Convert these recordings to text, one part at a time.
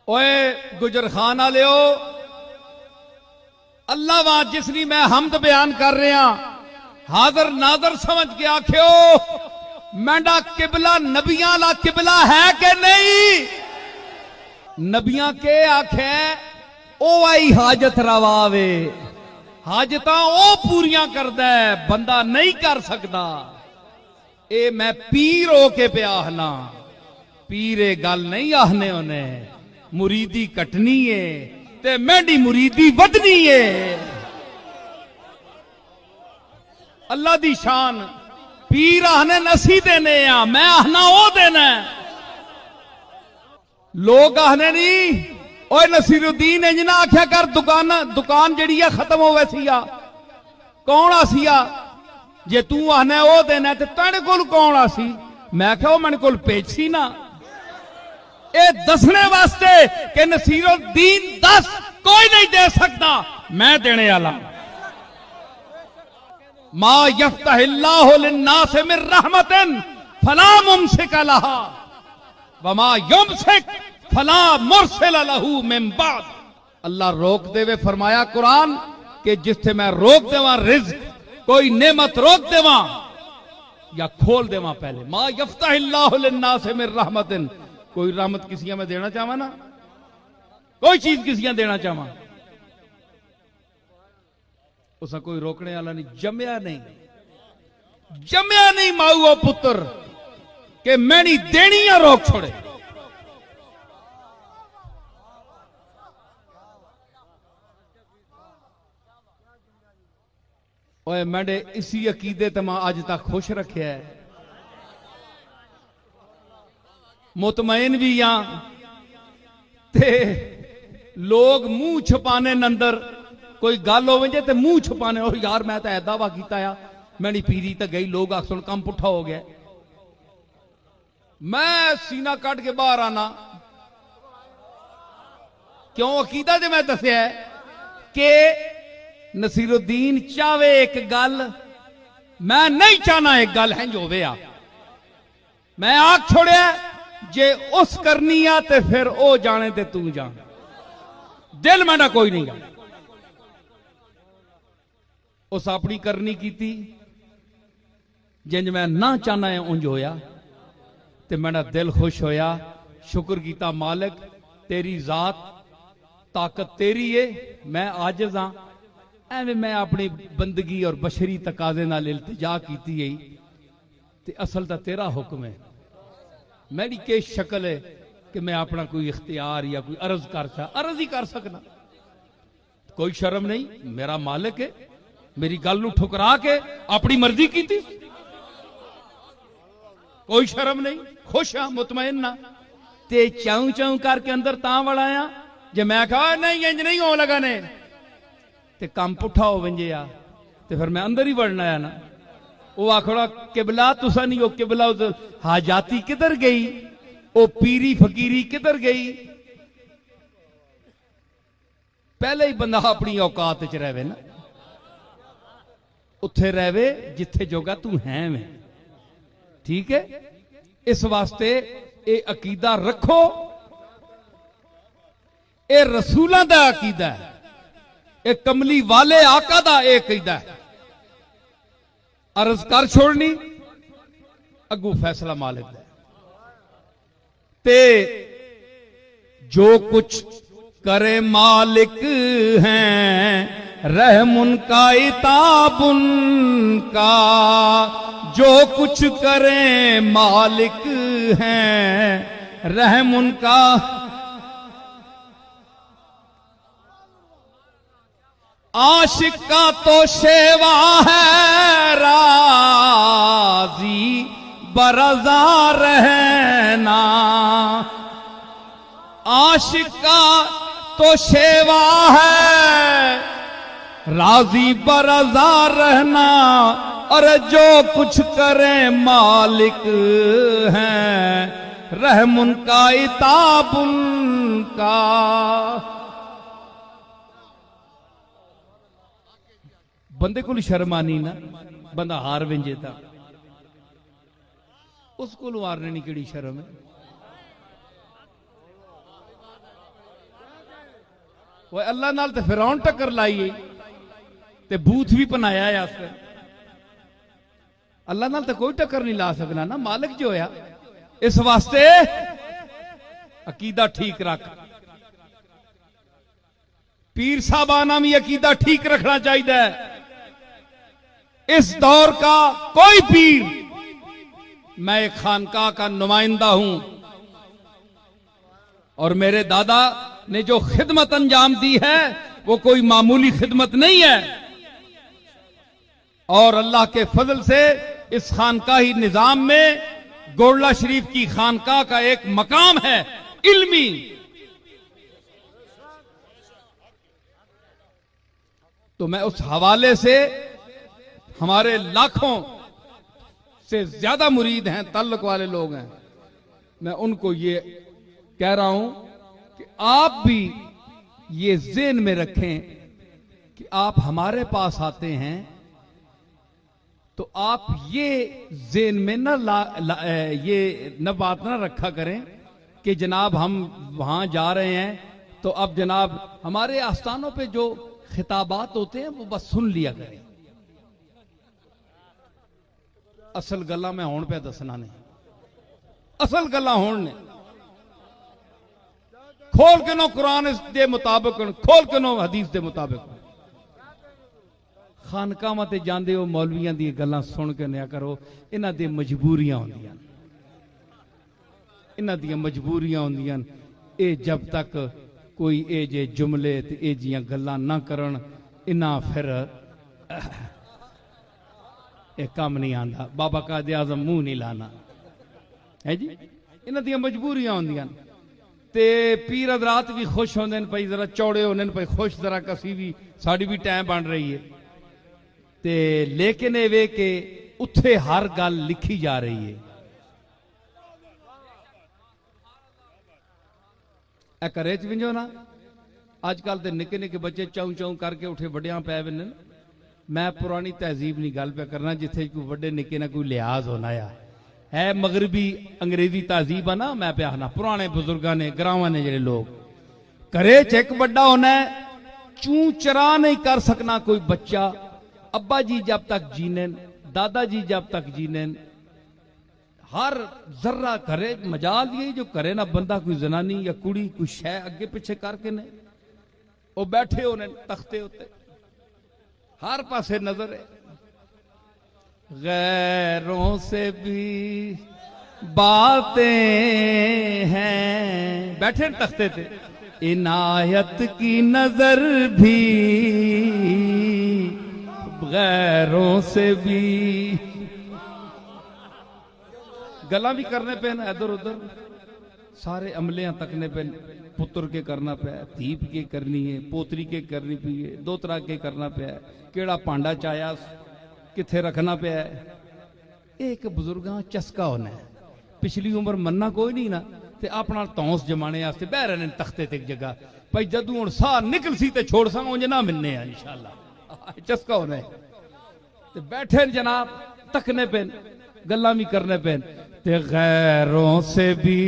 ओए गुजर खान आलियो अल्लाह वाह जिसनी मैं हमद बयान कर रहा हाजर नाजर समझ के आखियो मैंडा किबला नबियां ला किबला है कि नहीं। नबियां के आखे ओ आई हाजत रवावे हाजत ओ पूरियां करदा है बंदा नहीं कर सकता। ए मैं पीर हो के पे आहना पीरे गल नहीं आहने उन्हें मुरीदी कटनी है ते मेरी मुरीदी वधनी है। अल्लाह दी शान पीर आहने नसी देने आ मैं आहना ओ देना। लोग आहने नहीं ओए नसीरुद्दीन इंजना आख्या कर दुकान जड़ी है खत्म हो वैसी आ कौन आसिया जे तू आहने ओ देना ते तेरे कोल कौन आसी। मैं आख्या मेरे कोल पेची ना ए दसने वास्ते कि नसीरुद्दीन 10 कोई नहीं दे सकता मैं देने वाला। मा यफ्तहिल्लाहु लिन्नास मिन रहमतिन फला मुमसिक लहा वमा युमसिक फला मुरसिल लहू मिन बाद। अल्लाह रोक देवे फरमाया कुरान कि जिससे मैं रोक देवा रिज्क कोई नेमत रोक देवा या खोल देवा पहले। मा यफ्तहिल्लाहु लिन्नास मिन रहमतिन कोई रहमत किसी में देना चाहवा ना कोई चीज किसी देना चाहवा उसा कोई रोकने वाला नहीं जमया नहीं माऊ पुत्र के मैनी देनी या रोक छोड़े। ओए मैंने इसी अकीदे ते मैं आज तक खुश रखे है मुतमईन भी हां ते लोग मुंह छुपाने अंदर कोई गल होवे ते मुंह छुपाने ओ यार मैं तो दावा किया मैंने पीरी तो गई लोग आखन काम पुठा हो गया। मैं सीना कट के बाहर आना क्यों अकीदा जो मैं दसिया कि नसीरुद्दीन चावे एक गल मैं नहीं चाहना एक गल है जो होवे आ मैं आख छोड़िया जे उस करनी आ ते फिर ओ जाने ते तू जान दिल मेरा कोई नहीं जाना। उस अपनी करनी की जिंज मैं ना चाहना है उंज होया ते मेरा दिल खुश होया। शुक्र किया मालिक तेरी जात ताकत तेरी है मैं आजिज हाँ एवं मैं अपनी बंदगी और बशरी तकाजे नाल इल्तिजा की गई ते असल तो तेरा हुक्म है मेरी के शक्ल है कि मैं अपना कोई इख्तियार या कोई अर्ज ही कर सकना कोई शर्म नहीं मेरा मालिक है मेरी गल नूं ठुकरा के अपनी मर्जी की थी कोई शर्म नहीं खुश हाँ मुतमईन ना ते चाऊ चाऊ करके अंदर तां वाला आ जे मैं कहा नहीं इंज नहीं हो लगा ने ते काम पुठा हो वंजे आ ते फिर मैं अंदर ही वड़ना आया ना वो आखड़ा किबला तुसा नहीं हो किबला हाजाती किधर गई वो पीरी फकीरी किधर गई। पहले ही बंदा अपनी औकात च रहे ना उत्थे रहे जिथे जोगा तू है मैं ठीक है। इस वास्ते ये अकीदा रखो ये रसूलों का अकीदा है ये कमली वाले आका दा ये अकीदा है। अर्ज कर छोड़नी अगू फैसला मालिक दा ते जो कुछ करे मालिक हैं रहमुन का इताबुन का जो कुछ करे मालिक हैं रहमुन का आशिक का तो शेवा है राजी बरजा रहना आशिक का तो शेवा है राजी बरजा रहना और जो कुछ करे मालिक हैं रहमुन का इताबुन का। बंदे को शर्म आनी ना बंदा हार विंजे था उसको हारने की केड़ी शर्म है। वो अल्लाह नाल ते फिरौन टक्कर लाई ते बूथ भी बनाया है आस्ते अल्लाह नाल ते कोई टक्कर नहीं ला सकना ना मालिक जो होया इस वास्ते अकीदा ठीक रख पीर साहबाना भी अकीदा ठीक रखना चाहिए इस दौर का कोई पीर मैं एक खानका का नुमाइंदा हूं और मेरे दादा ने जो खिदमत अंजाम दी है वो कोई मामूली खिदमत नहीं है और अल्लाह के फजल से इस खानकाही निजाम में गोरला शरीफ की खानका का एक मकाम है इल्मी तो मैं उस हवाले से हमारे लाखों से ज्यादा मुरीद हैं तल्लुक वाले लोग हैं मैं उनको ये कह रहा हूं कि आप भी ये ज़हन में रखें कि आप हमारे पास आते हैं तो आप ये ज़हन में ये न बात ना रखा करें कि जनाब हम वहां जा रहे हैं तो अब जनाब हमारे आस्थानों पे जो खिताबात होते हैं वो बस सुन लिया करें असल गल्ला मैं होने पे दसना नहीं असल गल्ला होने खोल के नो कुरान के मुताबिक खोल के नो हदीस के मुताबिक खानकावां ते जांदे हो मौलवियां दी गल्लां सुन के नया करो इन्हां दी मजबूरियां होंदियां इन्हां दी मजबूरियां होंदियां ए जब तक कोई ए जे जुमले ते ए जियां गल्लां ना करन इन्हां फिर एक काम नहीं आंदा बाबा कादे आजम मुंह नहीं लाना है जी इन्हां दी मजबूरियां होंदियां ते पीर हजरात भी खुश होंदे भाई जरा चौड़े होने भाई खुश जरा कसी भी साड़ी भी टाइम बन रही है ते लेकिन ये वे के उत्थे हर गल लिखी जा रही है घरे च विंजो ना अजकल तो निके निके बच्चे चाऊ चाऊ करके उठे वड्डियां पै बिन मैं पुरानी तहजीब नहीं गल पे करना जिथे कोई वड्डे निके ना कोई लिहाज होना है मगरबी अंग्रेजी तहजीब है ना मैं पे आखना पुराने बुजुर्गों ने ग्रावां ने जेडे लोग घरे च एक बड़ा होना है चू चरा नहीं कर सकना कोई बच्चा अब्बा जी जब तक जीने दादाजी जब तक जीने हर जर्रा करे मजाल ये जो करे ना बंदा कोई जनानी या कुड़ी कोई शह अगे पिछे करके ने वो बैठे होने तख्ते उत्ते हर पासे नजर है गैरों से भी बातें हैं बैठे तख्ते थे इनायत की नजर भी गैरों से भी गला भी करने पे ना इधर उधर सारे अमलियां तकने पे पुत्र के करना पे धीप के करनी है पोतरी के करनी पी है दो तरह के करना पे केड़ा पांडा चाया किथे रखना पे एक बुजुर्गां चस्का होना है पिछली उम्र मन्ना कोई नहीं ना ते अपना तौंस जमाने वास्ते बह रहे हैं तख्ते ते एक जगह भाई जदू हुण साह निकल सी ते छोड़ सा उंज ना मिलने इंशाअल्लाह चस्का होना है ते बैठे जनाब तकने पे गल्लां भी करने पे ते गैरों से भी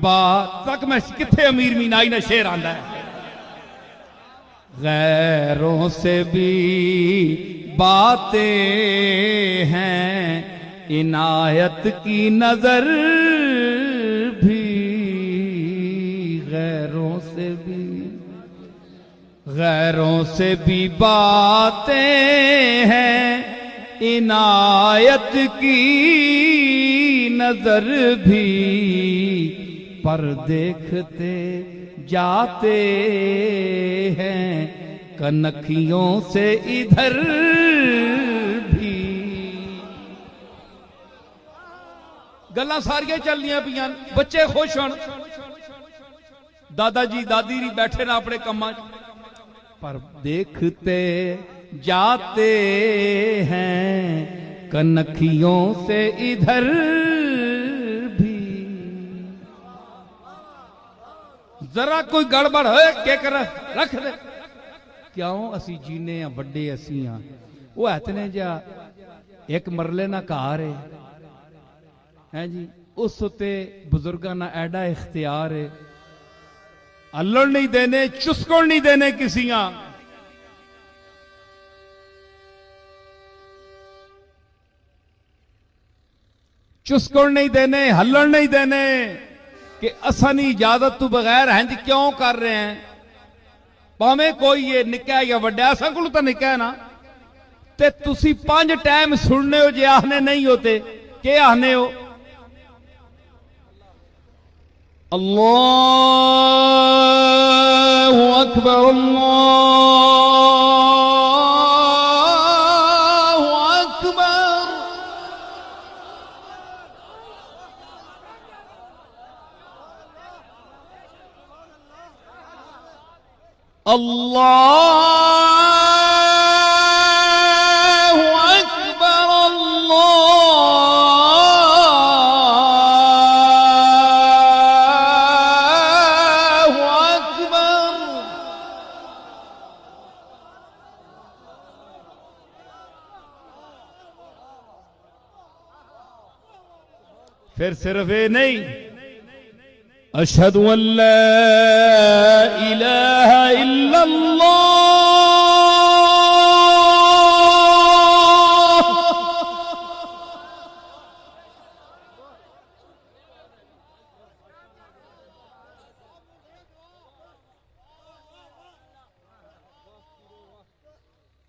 बात तक मैं किथे अमीर मीनाई ना शेर आंदा है गैरों से भी बातें हैं इनायत की नजर भी गैरों से भी बातें हैं इनायत की नजर भी पर देखते जाते हैं कनखियों से इधर भी गल्लां सारियां चलदियां पियां बच्चे खुश होन दादाजी दादी भी बैठे ना अपने कम्मां पर देखते जाते हैं कनखियों से इधर भी जरा कोई गड़बड़ है क्या कर रख दे क्यों असी जीने या बड़े असी हाँ वो इतने जा एक मरले ना घर है जी उस उत्ते बुजुर्गां ना एडा इख्तियार है हल्लड़ नहीं देने, चुस्कड़ नहीं देने किसियां। चुस्कड़ नहीं देने, हल्लड़ नहीं देने कि असा नहीं इजाजत तू बगैर इंज क्यों कर रहे हैं। भावें कोई ये निक्का या वड्डा, असा को तो निक्का है ना, ते तुसी 5 टाइम सुनने हो, जे आखने नहीं होते के आखने हो? अल्लाहु अकबर, अल्लाहु अकबर। अल्लाहु अकबर, अल्लाहु अकबर। फिर सिर्फ ये नहीं, अशहदु अल्ला इलाहा इल्लल्लाह।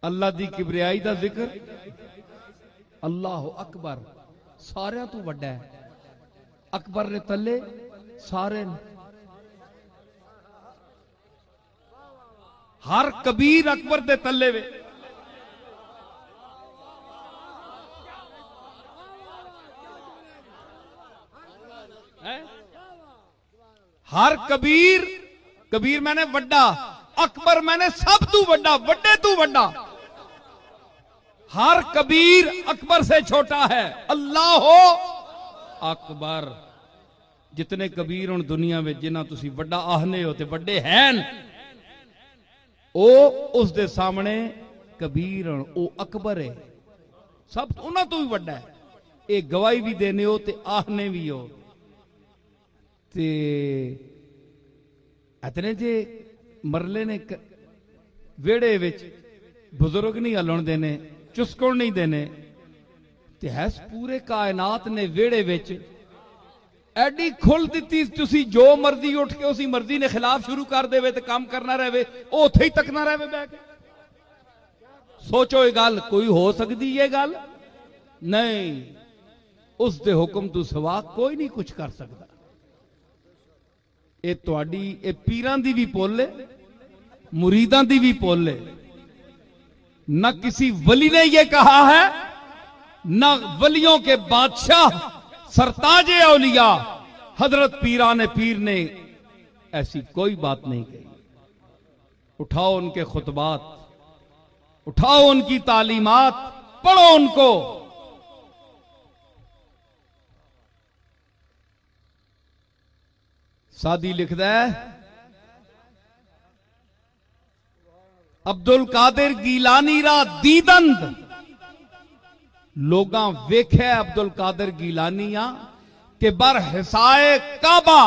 अल्लाह दी किबरियाई दा जिक्र, अल्लाह अकबर सारियां तू वड्डा है। अकबर ने तले सारे ने। हर कबीर अकबर दे तले वे। हर कबीर, कबीर मैंने वड्डा, अकबर मैंने सब तू वड्डा, वड्डे तू वड्डा। हर कबीर अकबर से छोटा है। अल्लाह हो अकबर। जितने कबीर हुण दुनिया में जिन्हां तुसी वड्डा आहने हो ते वड्डे हैं, ओ उस दे सामने कबीर हुण, ओ अकबर है। सब उन्हां तो भी वड्डा है। ये गवाही भी देने हो ते आहने भी हो। ते इतने जे मरले ने वेड़े विच बुजुर्ग नहीं हलण देने, चुस्कण नहीं देने, ते है पूरे कायनात ने वेड़े विच एडी खुल दी। तुसी जो मर्जी उठ के उसी मर्जी ने खिलाफ शुरू कर देवे ते काम करना रहे, वो उथे ही तकना रहे बैठ के। सोचो ये गल कोई हो सकती, ये गल नहीं। उस दे हुक्म तो सवा कोई नहीं कुछ कर सकता। ये तुहाडी ये पीरां दी भी पुल है, मुरीदां दी भी पुल है। न किसी वली ने यह कहा है, न वलियों के बादशाह सरताजे औलिया हजरत पीराने पीर ने ऐसी कोई बात नहीं कही। उठाओ उनके खुतबात, उठाओ उनकी तालीमात, पढ़ो उनको। सादी लिखदा है, अब्दुल कादिर गीलानी रा दीदंद लोगां वेख्या अब्दुल कादिर गीलानिया के बर हिसाए काबा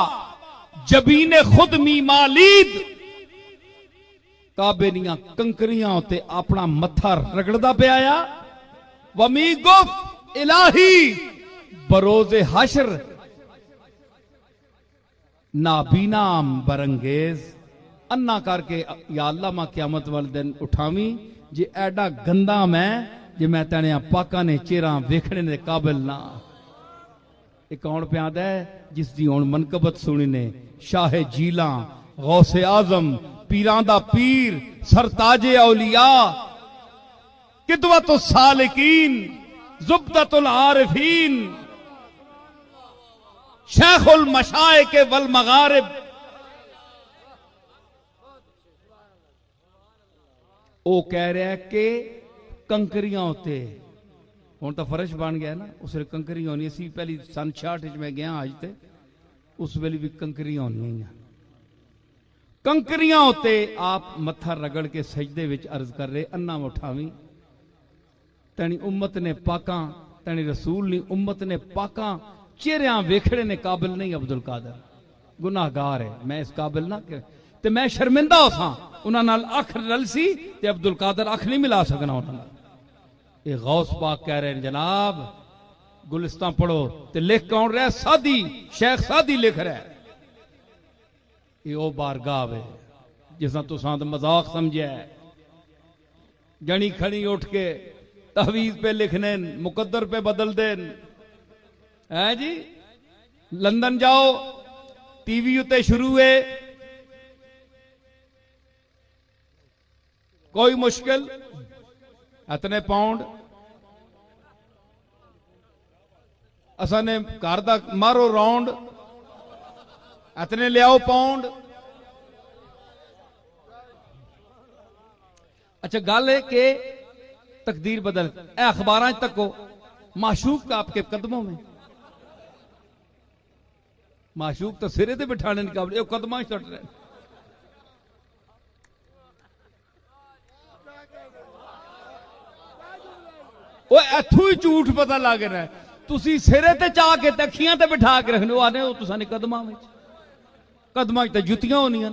जबीने खुद मीमालीद। काबे दियां कंकरियां उत्ते अपना मत्था रगड़दा पिया। वमी गुफ इलाही बरोजे हशर नाबीनाम बरंगेज। अन्ना करके या अल्लाह मां क्यामत वाले दिन उठावी, जे एडा गंदा जे मैं तेने पाका ने चेहरा वेखने के काबिल ना। एक कौन प्याद है जिसकी हुण मनकबत सुनी ने, शाहे जीला गौसे आजम पीरां दा पीर सरताजे औलिया किदवतुस सालिकीन जुब्दतुल आरिफीन शेखुल मशाइख वल मगारिब। वो कह रहा है कि कंकरियां होते हुण तो फर्श बन गया ना, उस वे कंकरियां होनी सी। पहली सन 66 मैं गया अज ते उस वेले भी कंकरियां होनियां। कंकरियां होते आप मत्था रगड़ के सजदे विच अर्ज कर रहे, अन्ना उठावी तनी उम्मत ने पाका, तनी रसूल नी उम्मत ने पाका चेहरिया वेखड़े ने काबिल नहीं। अब्दुल कादिर गुनाहगार है, मैं इस काबिल ना ते मैं शर्मिंदा हो सा उन्हां नाल अख रल सी ते अब्दुल कादर अख नहीं मिला सकना उन्हां नाल। ये गौस पाक कह रहे हैं जनाब गुलिस्तान पढ़ो ते लिख कौन रहा? सादी, शेख सादी लिख रहा है। ये ओ बारगाह है जिसना तुसां तो मजाक समझा है। जनी खड़ी उठ के तहवीज पे लिखने, मुकद्दर पे बदल देन है जी। लंदन जाओ, टीवी उत्ते शुरू है, कोई मुश्किल इतने पाउंड असा ने घर दा मारो राउंड, इतने लियाओ पाउंड। अच्छा गल है कि तकदीर बदल अखबार तक हो, माशूक आपके कदमों में। माशूक तो सिरे ते बिठाने के काबले, कदम चट रहे। वो इथों ही झूठ पता लग रहा है। तुसी सिरे ते चाह के अखियां ते बिठा के रखने आने हो, तुसाने कदमां विच, कदमां ते जुतियां होनियां।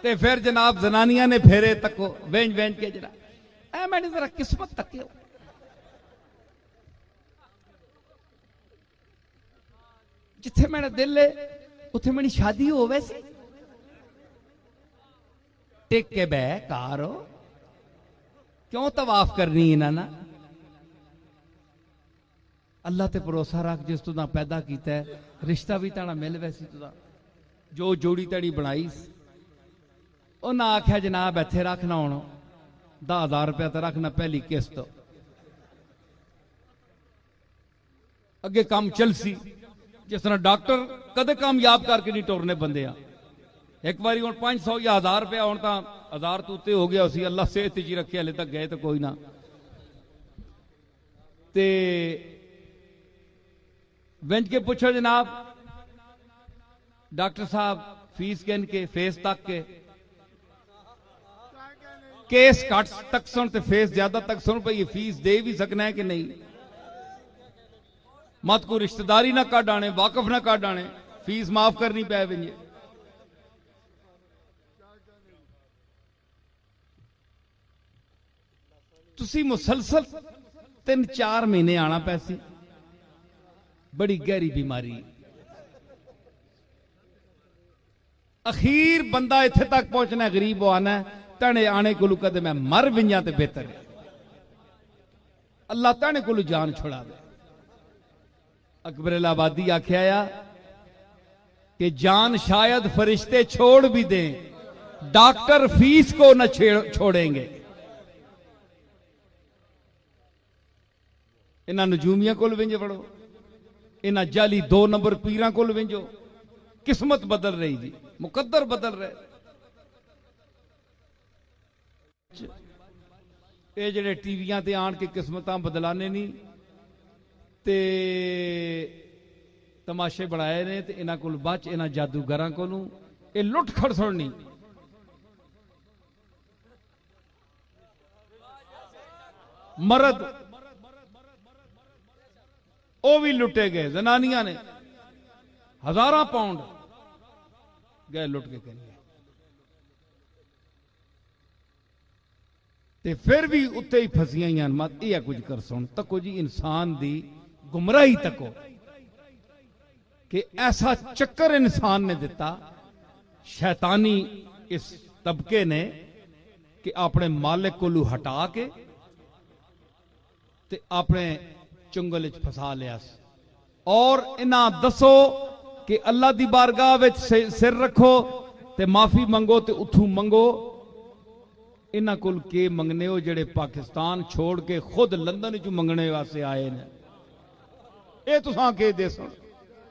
ते फिर जनाब जनानियां ने फेरे तको वेंज वेंज के जरा ऐ मैंने जरा किस्मत तकियो। जिथे मेरा दिल है उथे मेरी शादी हो वैसे टेक के बह कारो क्यों तवाफ करनी इन्हां ना। अल्लाह ते भरोसा रख जिस तुदा पैदा किया है, रिश्ता भी ताड़ा मिल वैसी तुदा जो जोड़ी तड़ी बनाई। उन्हें आख्या जनाब इत्थे रखना हूं 10,000 रुपया तो रखना पहली किस्त, अगे काम चलसी। जिस तरह डॉक्टर कदे कामयाब करके नहीं टुरने बंदे आ। एक बार हूँ 500 या 1000 रुपया हूं तो 1000 तो उत्ते हो गया सी। अल्लाह सेहत जी रखे, हले तक गए तो कोई ना। ते बेंच के पूछो जनाब डॉक्टर साहब फीस कहन के फेस तक के केस कट तक सुन ते फेस ज्यादा तक सुन पे ये फीस दे भी सकना है कि नहीं। मत को रिश्तेदारी ना काट आने, वाकफ ना काट आने, फीस माफ करनी पै वे। तुसी मुसलसल 3-4 महीने आना पैसी, बड़ी गहरी बीमारी। अखीर बंदा इत्थे तक पहुंचना गरीब आना तने आने को कदे मैं मर विंजा ते बेहतर है। अल्लाह तने को जान छुड़ा दे। अकबर इलाहाबादी आख्या कि जान शायद फरिश्ते छोड़ भी दें, डॉक्टर फीस को न छोड़ेंगे। इन्हां नजूमियां कोल विंज पड़ो, इन्हां जाली 2 नंबर पीरां कोल विंजो। किस्मत बदल रही जी, मुकद्दर बदल रहे। ये जेडे टीवियां ते आन के किस्मतां बदलाने नहीं ते तमाशे बनाए ने ते इन्हां कोल बच, इन्हां जादूगरां कोलों ये लुट खड़सुड़नी। मर्द वो भी लुटे गए, जनानियां ने 1000 पाउंड गए लुट के कहीं। ते फिर भी उत्ते ही फसियां मत यह कुछ कर सुन तको जी इंसान दी गुमराही तको कि ऐसा चक्कर इंसान ने दिता शैतानी इस तबके ने कि अपने मालिक को हटा के ते अपने चुंगल च फसा लिया। और इन्हां दसो कि अल्लाह दी बारगाह विच सिर रखो ते माफी मंगो ते उथू मंगो। इन्हां कोल के मंगने हो जेड़े पाकिस्तान छोड़ के खुद लंदन च मंगने वास्ते आए ने। ये तुसां के दे सुन।